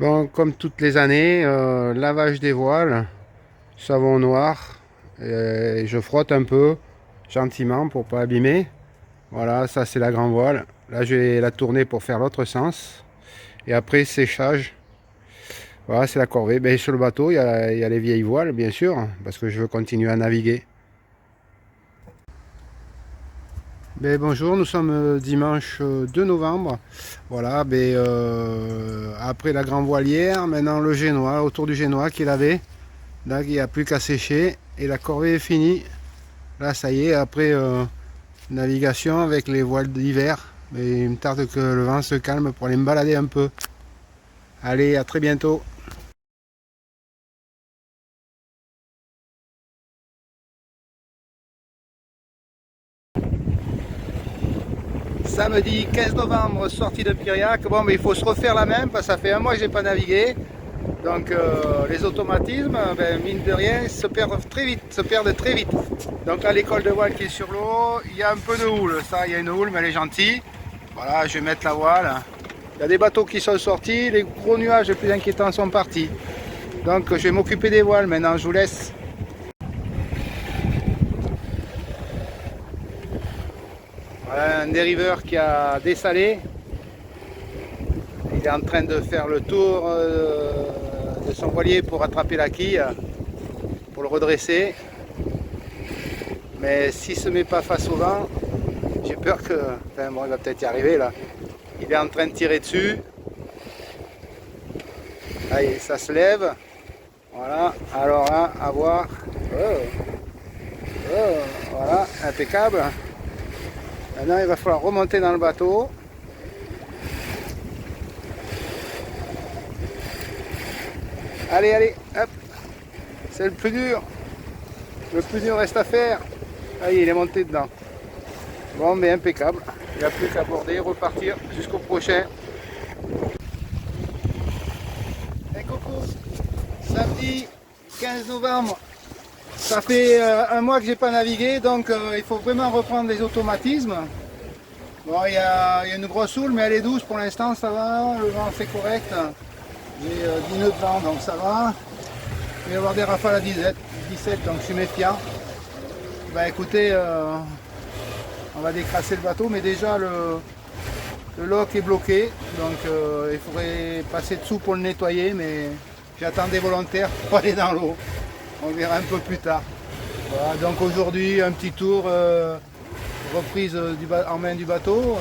Bon, comme toutes les années, lavage des voiles, savon noir, et je frotte un peu, gentiment, pour pas abîmer. Voilà, ça c'est la grande voile. Là, je vais la tourner pour faire l'autre sens. Et après, séchage. Voilà, c'est la corvée. Ben, sur le bateau, il y a les vieilles voiles, bien sûr, parce que je veux continuer à naviguer. Ben, bonjour, nous sommes dimanche 2 novembre. Voilà, ben, après la grande voilière, maintenant le génois, autour du génois qu'il avait. Là, il n'y a plus qu'à sécher et la corvée est finie. Là, ça y est, après navigation avec les voiles d'hiver. Mais il me tarde que le vent se calme pour aller me balader un peu. Allez, à très bientôt. Samedi 15 novembre, sortie de Piriac. Bon, mais il faut se refaire la même parce que ça fait un mois que je n'ai pas navigué. Donc les automatismes, ben, mine de rien, se perdent très vite. Donc là, l'école de voile qui est sur l'eau, il y a un peu de houle. Ça, il y a une houle, mais elle est gentille. Voilà, je vais mettre la voile. Il y a des bateaux qui sont sortis, les gros nuages les plus inquiétants sont partis. Donc je vais m'occuper des voiles maintenant, je vous laisse. Voilà un dériveur qui a dessalé. Il est en train de faire le tour de son voilier pour attraper la quille, pour le redresser. Mais s'il ne se met pas face au vent, j'ai peur que... Enfin bon, il va peut-être y arriver là. Il est en train de tirer dessus. Allez, ça se lève. Voilà, alors là, à voir. Voilà, impeccable. Maintenant, il va falloir remonter dans le bateau. Allez, hop. C'est le plus dur. Le plus dur reste à faire. Allez, il est monté dedans. Bon, mais impeccable. Il n'y a plus qu'à border, repartir jusqu'au prochain. Et coucou, samedi 15 novembre. Ça fait un mois que j'ai pas navigué, donc il faut vraiment reprendre les automatismes. Bon, il y a une grosse houle, mais elle est douce pour l'instant, ça va. Le vent c'est correct. J'ai 10 nœuds de vent, donc ça va. Il va y avoir des rafales à 17, donc je suis méfiant. Bah écoutez, on va décrasser le bateau, mais déjà le lock est bloqué, donc il faudrait passer dessous pour le nettoyer, mais j'attends des volontaires pour aller dans l'eau. On verra un peu plus tard. Voilà, donc aujourd'hui un petit tour, reprise en main du bateau,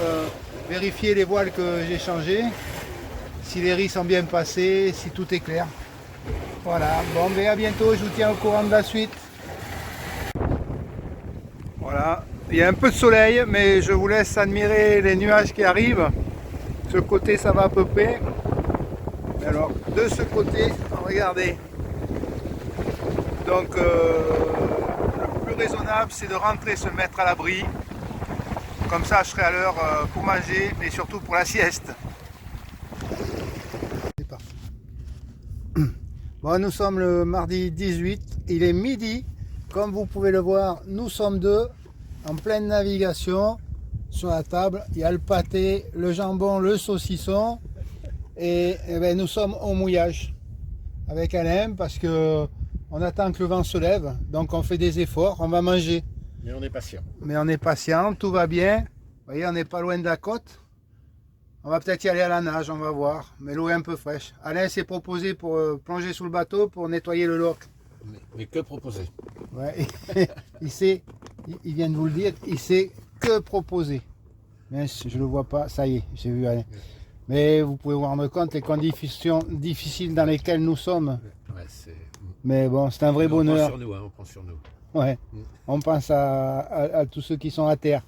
vérifier les voiles que j'ai changées, si les ris sont bien passés, si tout est clair. Voilà, bon mais à bientôt, je vous tiens au courant de la suite. Voilà, il y a un peu de soleil, mais je vous laisse admirer les nuages qui arrivent. Ce côté ça va à peu près. Alors de ce côté, regardez. Donc le plus raisonnable c'est de rentrer, se mettre à l'abri. Comme ça je serai à l'heure pour manger, mais surtout pour la sieste. C'est parti. Bon, nous sommes le mardi 18, il est midi. Comme vous pouvez le voir, nous sommes deux en pleine navigation. Sur la table, il y a le pâté, le jambon, le saucisson. Et ben, nous sommes au mouillage avec Alain parce que on attend que le vent se lève. Donc on fait des efforts, on va manger. Mais on est patient. Mais on est patient, tout va bien. Vous voyez, on n'est pas loin de la côte. On va peut-être y aller à la nage, on va voir. Mais l'eau est un peu fraîche. Alain s'est proposé pour plonger sous le bateau pour nettoyer le lock. Mais que proposer? Ouais, il vient de vous le dire, il sait que proposer. Mais je le vois pas, ça y est, j'ai vu Alain. Mais vous pouvez vous rendre compte les conditions difficiles dans lesquelles nous sommes. Ouais, mais bon, c'est un vrai bonheur. On prend sur nous, hein, on prend sur nous. Ouais, on pense à tous ceux qui sont à terre.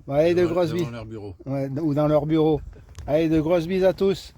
Bon, allez, de grosses bises. Dans leur bureau. Ouais, ou dans leur bureau. Allez, de grosses bises à tous.